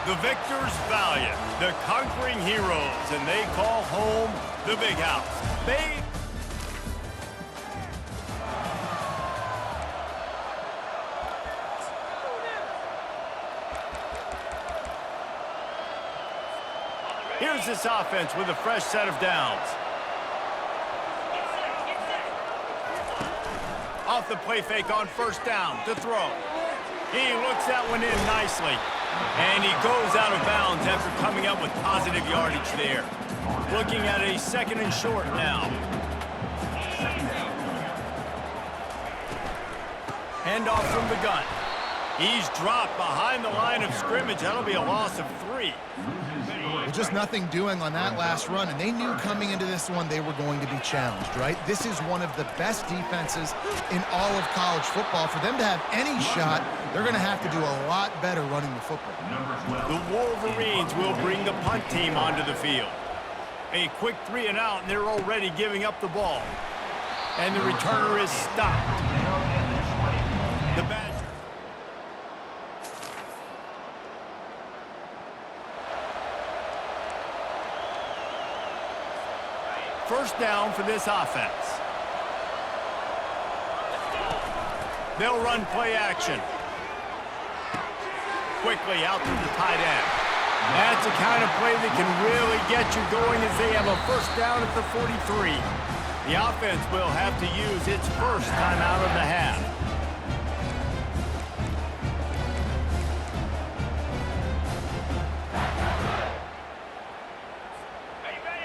The victors valiant, the conquering heroes, and they call home the Big House. Here's this offense with a fresh set of downs. Off the play fake on first down to throw. He looks that one in nicely. And he goes out of bounds after coming up with positive yardage there. Looking at a 2nd and short now. Handoff from the gun. He's dropped behind the line of scrimmage. That'll be a loss of 3. Well, just nothing doing on that last run, and they knew coming into this one they were going to be challenged, right? This is one of the best defenses in all of college football. For them to have any shot, they're going to have to do a lot better running the football. The Wolverines will bring the punt team onto the field. A quick 3 and out, and they're already giving up the ball. And the returner is stopped. The Badgers. First down for this offense. They'll run play action. Quickly out to the tight end. That's the kind of play that can really get you going as they have a first down at the 43. The offense will have to use its first timeout of the half.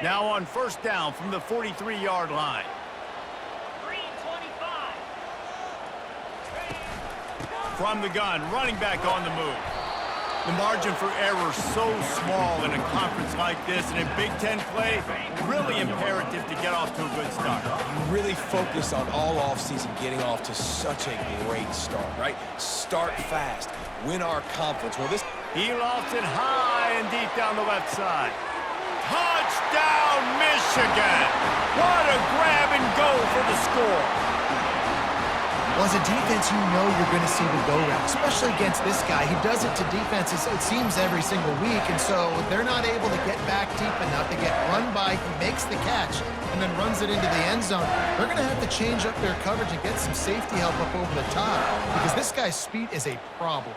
Now on first down from the 43-yard line. From the gun, running back on the move. The margin for error so small in a conference like this, and in Big Ten play, really imperative to get off to a good start. You really focus on all offseason getting off to such a great start, right? Start fast, win our conference. Well, this... He lofts it high and deep down the left side. Touchdown, Michigan! What a grab and go for the score. Well, as a defense, you know you're going to see the go route, especially against this guy. He does it to defenses, it seems, every single week, and so they're not able to get back deep enough. They get run by, he makes the catch, and then runs it into the end zone. They're going to have to change up their coverage and get some safety help up over the top because this guy's speed is a problem.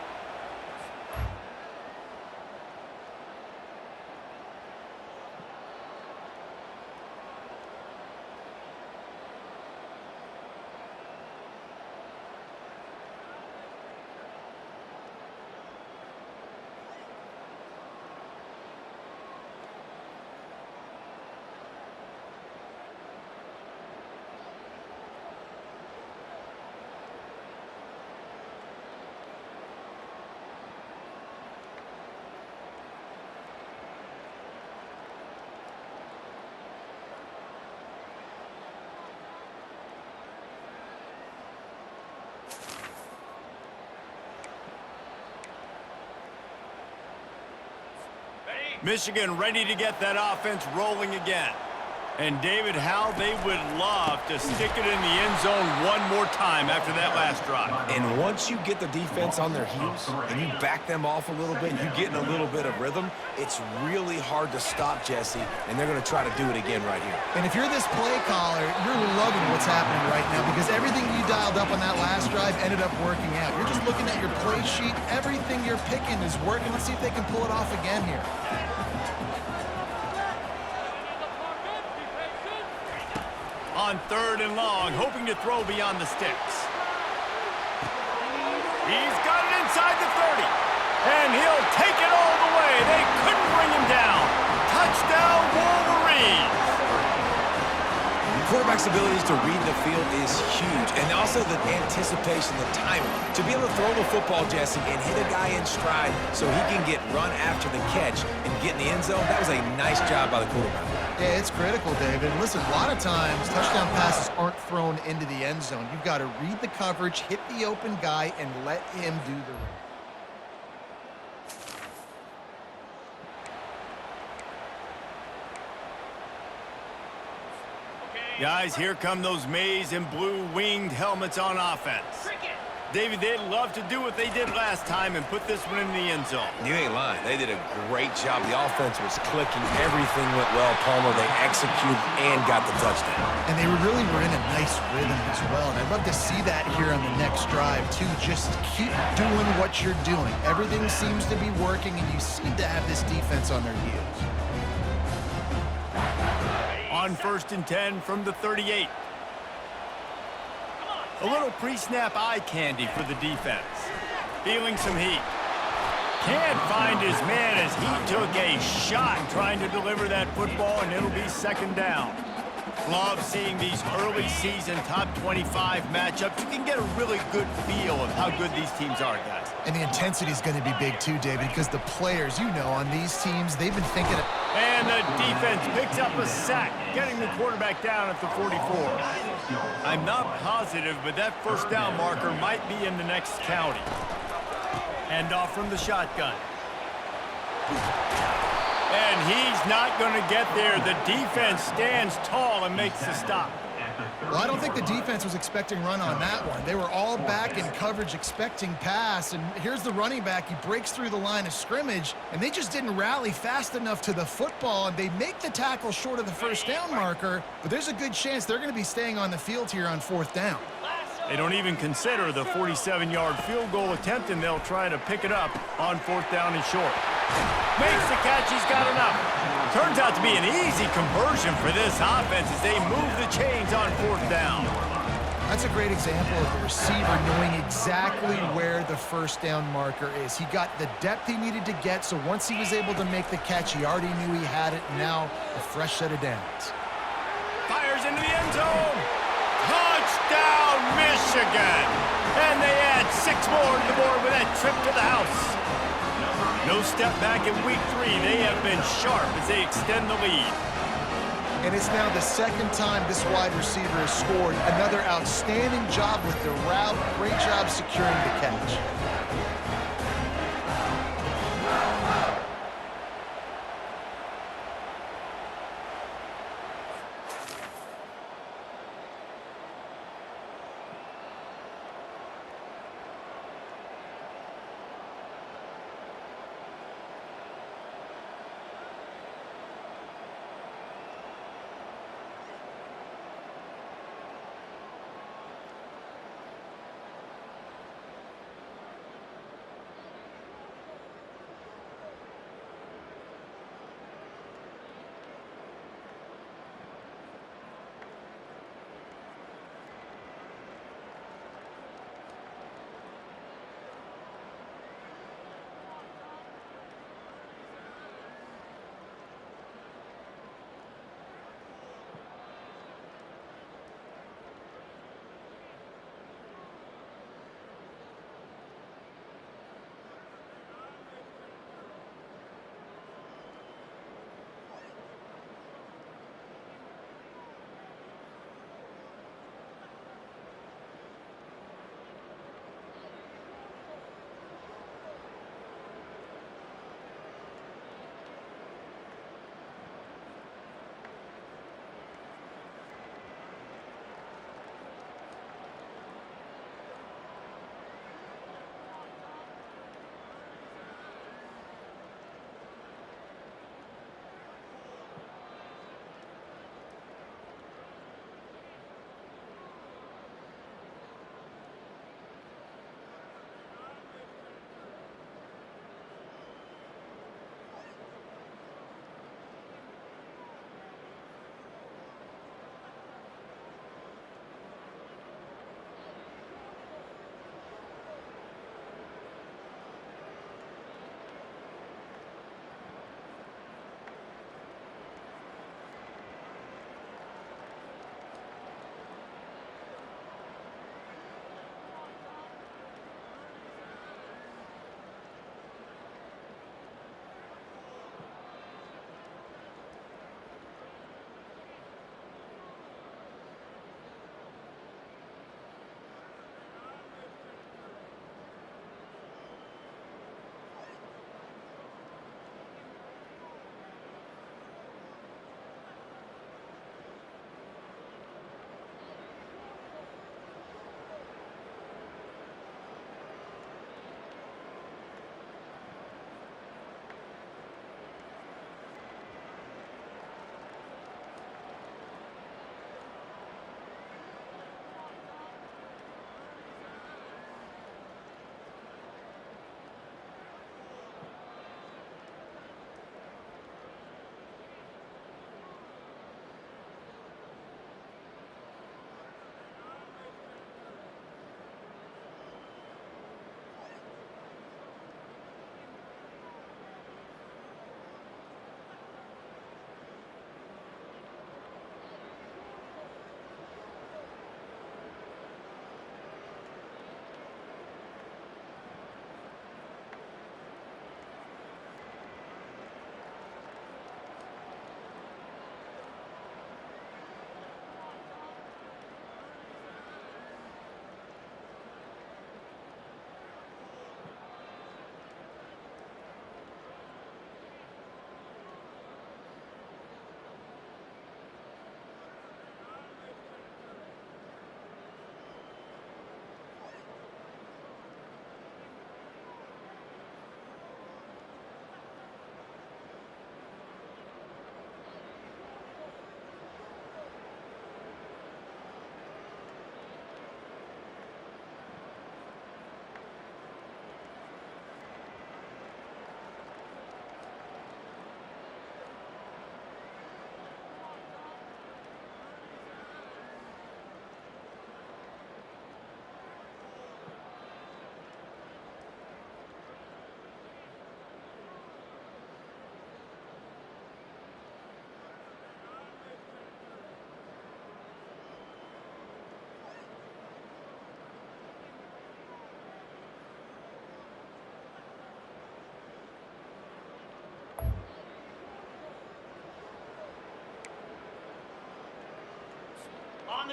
Michigan ready to get that offense rolling again. And David, how they would love to stick it in the end zone one more time after that last drive. And once you get the defense on their heels and you back them off a little bit, you get in a little bit of rhythm, it's really hard to stop, Jesse, and they're going to try to do it again right here. And if you're this play caller, you're loving what's happening right now because everything you dialed up on that last drive ended up working out. You're just looking at your play sheet. Everything you're picking is working. Let's see if they can pull it off again here. On 3rd and long, hoping to throw beyond the sticks. He's got it inside the 30. And he'll take it all the way. They couldn't bring him down. Touchdown, Wolverines. Quarterback's abilities to read the field is huge, and also the anticipation, the timing. To be able to throw the football, Jesse, and hit a guy in stride so he can get run after the catch and get in the end zone, that was a nice job by the quarterback. Yeah, it's critical, David. Listen, a lot of times touchdown passes aren't thrown into the end zone. You've got to read the coverage, hit the open guy, and let him do the rest. Guys, here come those maize and blue winged helmets on offense. David, they'd love to do what they did last time and put this one in the end zone. You ain't lying. They did a great job. The offense was clicking. Everything went well, Palmer. They executed and got the touchdown. And they really were in a nice rhythm as well. And I'd love to see that here on the next drive, too. Just keep doing what you're doing. Everything seems to be working, and you seem to have this defense on their heels. On 1st and 10 from the 38. A little pre-snap eye candy for the defense. Feeling some heat. Can't find his man as he took a shot trying to deliver that football, and it'll be 2nd down. Love seeing these early season top 25 matchups. You can get a really good feel of how good these teams are, guys. And the intensity is going to be big too, David, because the players, you know, on these teams, they've been thinking of... And the defense picks up a sack, getting the quarterback down at the 44. I'm not positive, but that 1st down marker might be in the next county. Hand off from the shotgun. And he's not going to get there. The defense stands tall and makes the stop. Well, I don't think the defense was expecting run on that one. They were all back in coverage expecting pass, and here's the running back. He breaks through the line of scrimmage, and they just didn't rally fast enough to the football, and they make the tackle short of the 1st down marker, but there's a good chance they're going to be staying on the field here on 4th down. They don't even consider the 47-yard field goal attempt, and they'll try to pick it up on 4th down and short. Makes the catch, he's got enough. Turns out to be an easy conversion for this offense as they move the chains on 4th down. That's a great example of the receiver knowing exactly where the 1st down marker is. He got the depth he needed to get, so once he was able to make the catch, he already knew he had it, and now a fresh set of downs. Fires into the end zone. Touchdown, Michigan! And they add 6 more to the board with that trip to the house. No step back in week 3. They have been sharp as they extend the lead. And it's now the 2nd time this wide receiver has scored. Another outstanding job with the route. Great job securing the catch.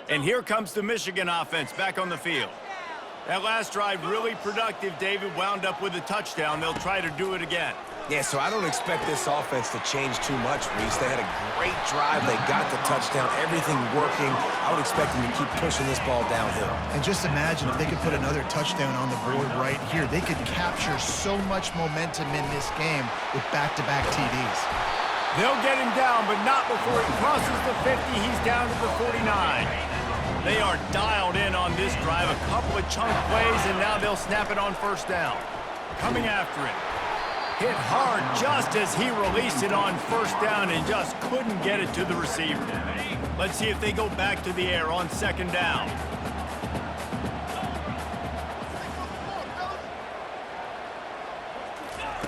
And here comes the Michigan offense back on the field. That last drive really productive, David, wound up with a touchdown. They'll try to do it again. Yeah, so I don't expect this offense to change too much, Reese. They had a great drive. They got the touchdown, everything working. I would expect them to keep pushing this ball downhill. And just imagine if they could put another touchdown on the board right here. They could capture so much momentum in this game with back-to-back TDs. They'll get him down, but not before he crosses the 50. He's down to the 49. They are dialed in on this drive. A couple of chunk plays, and now they'll snap it on first down. Coming after it. Hit hard just as he released it on first down and just couldn't get it to the receiver. Let's see if they go back to the air on second down.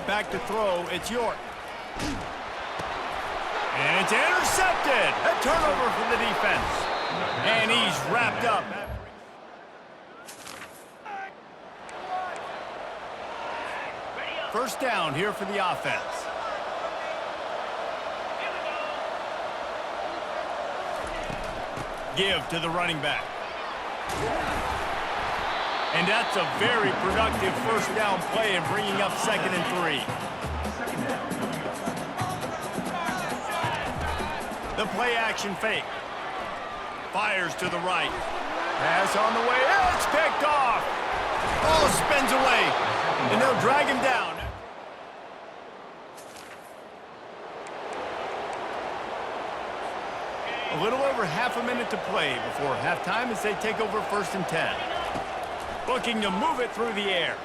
Back to throw, it's York. And it's intercepted. A turnover for the defense. And he's wrapped up. First down here for the offense. Give to the running back. And that's a very productive first down play and bringing up 2nd and 3. The play action fake. Fires to the right. Pass on the way. It's picked off. Oh, spins away. And they'll drag him down. A little over half a minute to play before halftime as they take over 1st and 10. Looking to move it through the air.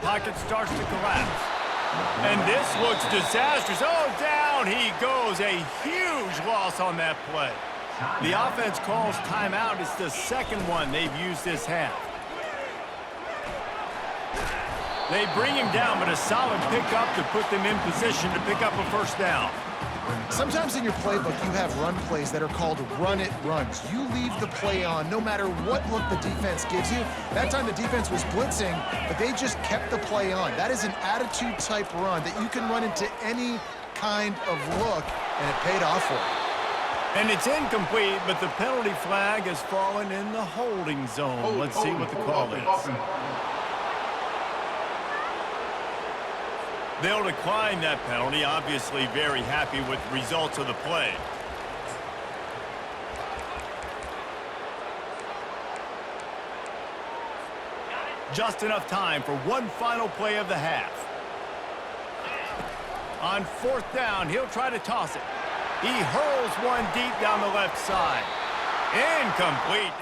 Pocket starts to collapse. And this looks disastrous. Oh, down he goes. A huge loss on that play. The offense calls timeout. It's the second one they've used this half. They bring him down, but a solid pickup to put them in position to pick up a first down. Sometimes in your playbook, you have run plays that are called run-it runs. You leave the play on no matter what look the defense gives you. That time the defense was blitzing, but they just kept the play on. That is an attitude-type run that you can run into any kind of look, and it paid off for you. And it's incomplete, but the penalty flag has fallen in the holding zone. Let's see what the call is. They'll decline that penalty, obviously very happy with the results of the play. Just enough time for one final play of the half. On 4th down, he'll try to toss it. He hurls one deep down the left side. Incomplete.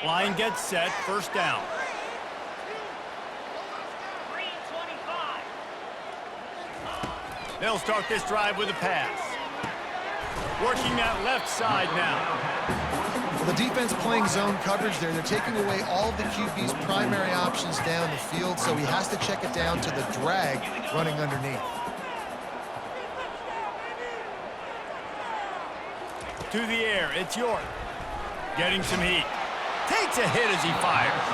Line gets set, first down. They'll start this drive with a pass. Working that left side now. Well, the defense playing zone coverage there. They're taking away all of the QB's primary options down the field, so he has to check it down to the drag running underneath. To the air, it's York. Getting some heat. Takes a hit as he fires.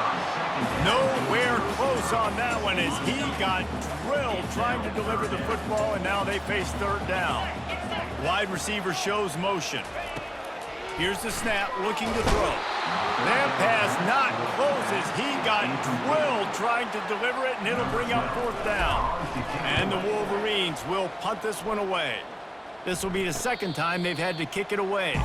Nowhere close on that one as he got drilled trying to deliver the football, and now they face 3rd down. Wide receiver shows motion. Here's the snap, looking to throw. That pass not close as he got drilled trying to deliver it, and it'll bring up 4th down. And the Wolverines will punt this one away. This will be the 2nd time they've had to kick it away.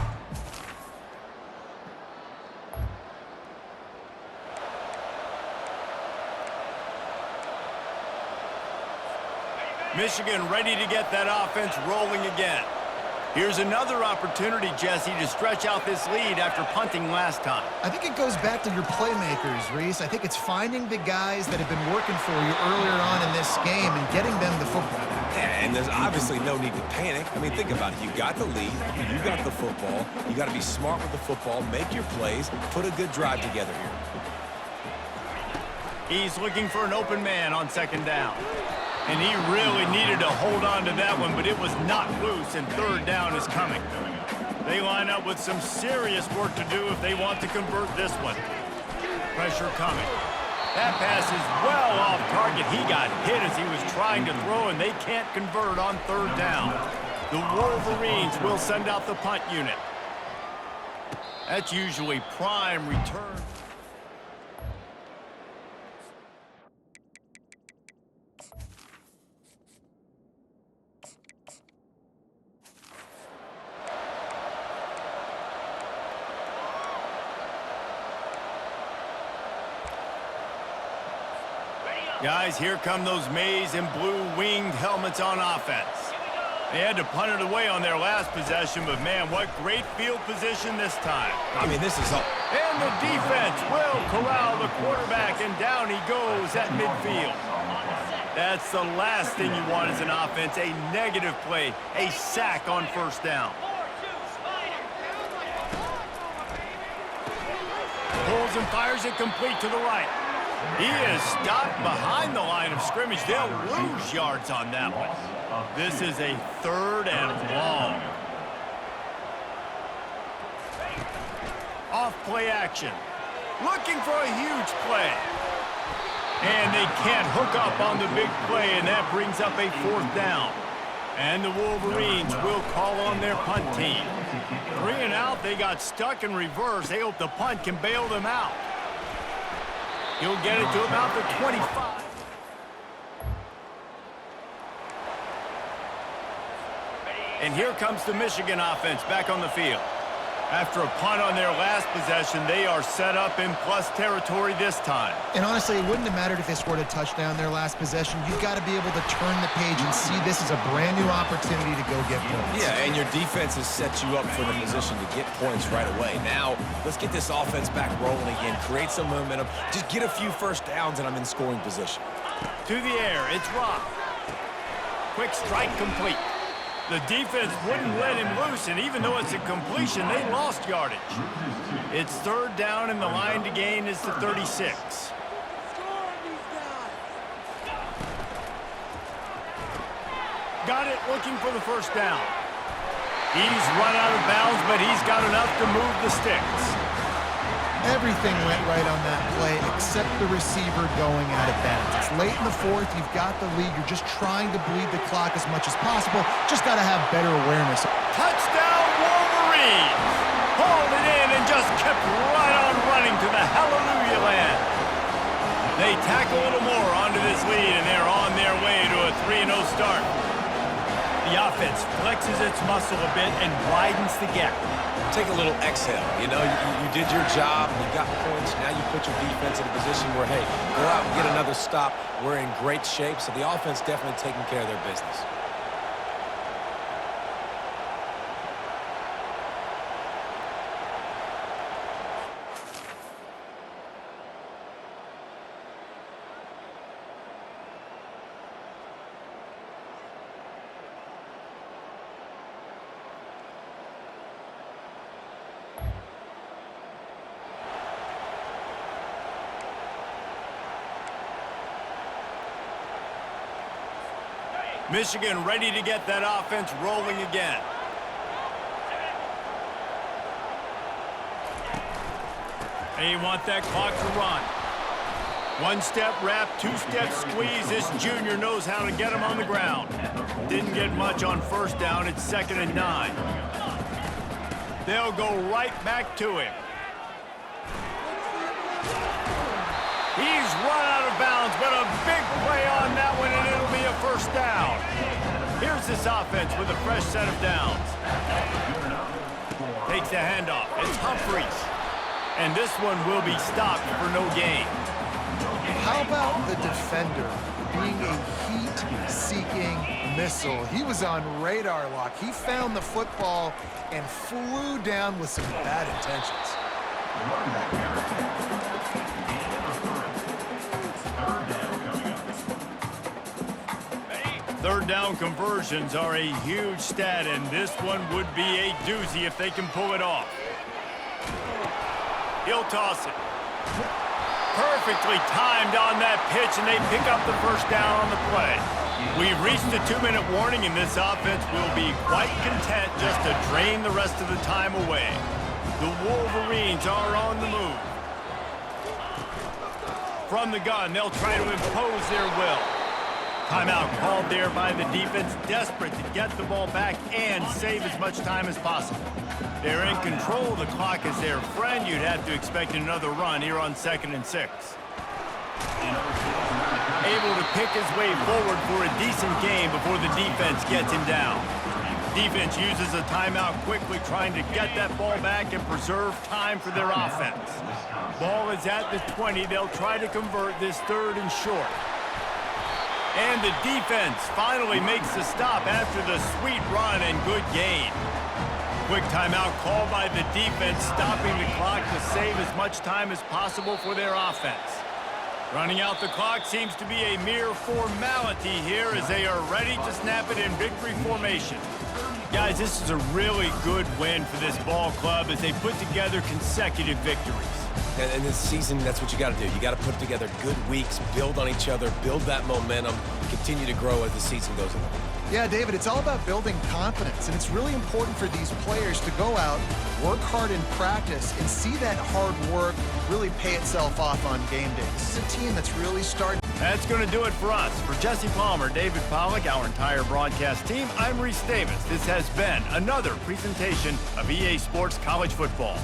Michigan ready to get that offense rolling again. Here's another opportunity, Jesse, to stretch out this lead after punting last time. I think it goes back to your playmakers, Reese. I think it's finding the guys that have been working for you earlier on in this game and getting them the football. Yeah, and there's obviously no need to panic. I mean, think about it. You got the lead. You got the football. You got to be smart with the football, make your plays, put a good drive together here. He's looking for an open man on 2nd down. And he really needed to hold on to that one, but it was not loose, and 3rd down is coming. They line up with some serious work to do if they want to convert this one. pressure coming. That pass is well off target. He got hit as he was trying to throw, and they can't convert on third down. The Wolverines will send out the punt unit. That's usually prime return. Guys, here come those maize and blue winged helmets on offense. They had to punt it away on their last possession, but man, what great field position this time. I mean, this is all. And the defense will corral the quarterback, and down he goes at midfield. That's the last thing you want as an offense, a negative play, a sack on first down. Pulls and fires it complete to the right. He is stopped behind the line of scrimmage. They'll lose yards on that one. This is a 3rd and long. Off play action. Looking for a huge play. And they can't hook up on the big play, and that brings up a 4th down. And the Wolverines will call on their punt team. 3 and out, they got stuck in reverse. They hope the punt can bail them out. He'll get it to about the 25. And here comes the Michigan offense back on the field. After a punt on their last possession, they are set up in plus territory this time. And honestly, it wouldn't have mattered if they scored a touchdown their last possession. You've got to be able to turn the page and see this as a brand new opportunity to go get points. Yeah, and your defense has set you up for the position to get points right away. Now, let's get this offense back rolling again, create some momentum, just get a few first downs, and I'm in scoring position. To the air, it's Rock. Quick strike complete. The defense wouldn't let him loose, and even though it's a completion, they lost yardage. It's 3rd down, and the line to gain is the 36. Got it, looking for the first down. He's run out of bounds, but he's got enough to move the sticks. Everything went right on that play except the receiver going out of bounds. It's late in the 4th. You've got the lead. You're just trying to bleed the clock as much as possible. Just got to have better awareness. Touchdown, Wolverines! Hauled it in and just kept right on running to the hallelujah land. They tack a little more onto this lead, and they're on their way to a 3-0 start. The offense flexes its muscle a bit and widens the gap. Take a little exhale. You know, you did your job, you got points, now you put your defense in a position where, hey, go out and get another stop. We're in great shape, so the offense definitely taking care of their business. Michigan ready to get that offense rolling again. They want that clock to run. 1-step wrap, 2-step squeeze. This junior knows how to get him on the ground. Didn't get much on first down. It's 2nd and 9. They'll go right back to him. He's run out of bounds, but a big play on that one, and it'll be a first down. Here's this offense with a fresh set of downs. Takes the handoff. It's Humphries. And this one will be stopped for no gain. How about the defender being a heat-seeking missile? He was on radar lock. He found the football and flew down with some bad intentions. 3rd down conversions are a huge stat, and this one would be a doozy if they can pull it off. He'll toss it. Perfectly timed on that pitch, and they pick up the first down on the play. We've reached a 2-minute warning, and this offense will be quite content just to drain the rest of the time away. The Wolverines are on the move. from the gun. They'll try to impose their will. Timeout called there by the defense, desperate to get the ball back and save as much time as possible. They're in control. The clock is their friend. You'd have to expect another run here on 2nd and 6. Able to pick his way forward for a decent game before the defense gets him down. Defense uses a timeout quickly, trying to get that ball back and preserve time for their offense. Ball is at the 20. They'll try to convert this 3rd and short. And the defense finally makes the stop after the sweet run and good gain. Quick timeout called by the defense, stopping the clock to save as much time as possible for their offense. Running out the clock seems to be a mere formality here as they are ready to snap it in victory formation. Guys, this is a really good win for this ball club as they put together consecutive victories. And this season, that's what you got to do. You got to put together good weeks, build on each other, build that momentum, continue to grow as the season goes along. Yeah, David, it's all about building confidence, and it's really important for these players to go out, work hard in practice, and see that hard work really pay itself off on game day. This is a team that's really starting. That's going to do it for us. For Jesse Palmer, David Pollack, our entire broadcast team, I'm Reese Davis. This has been another presentation of EA Sports College Football.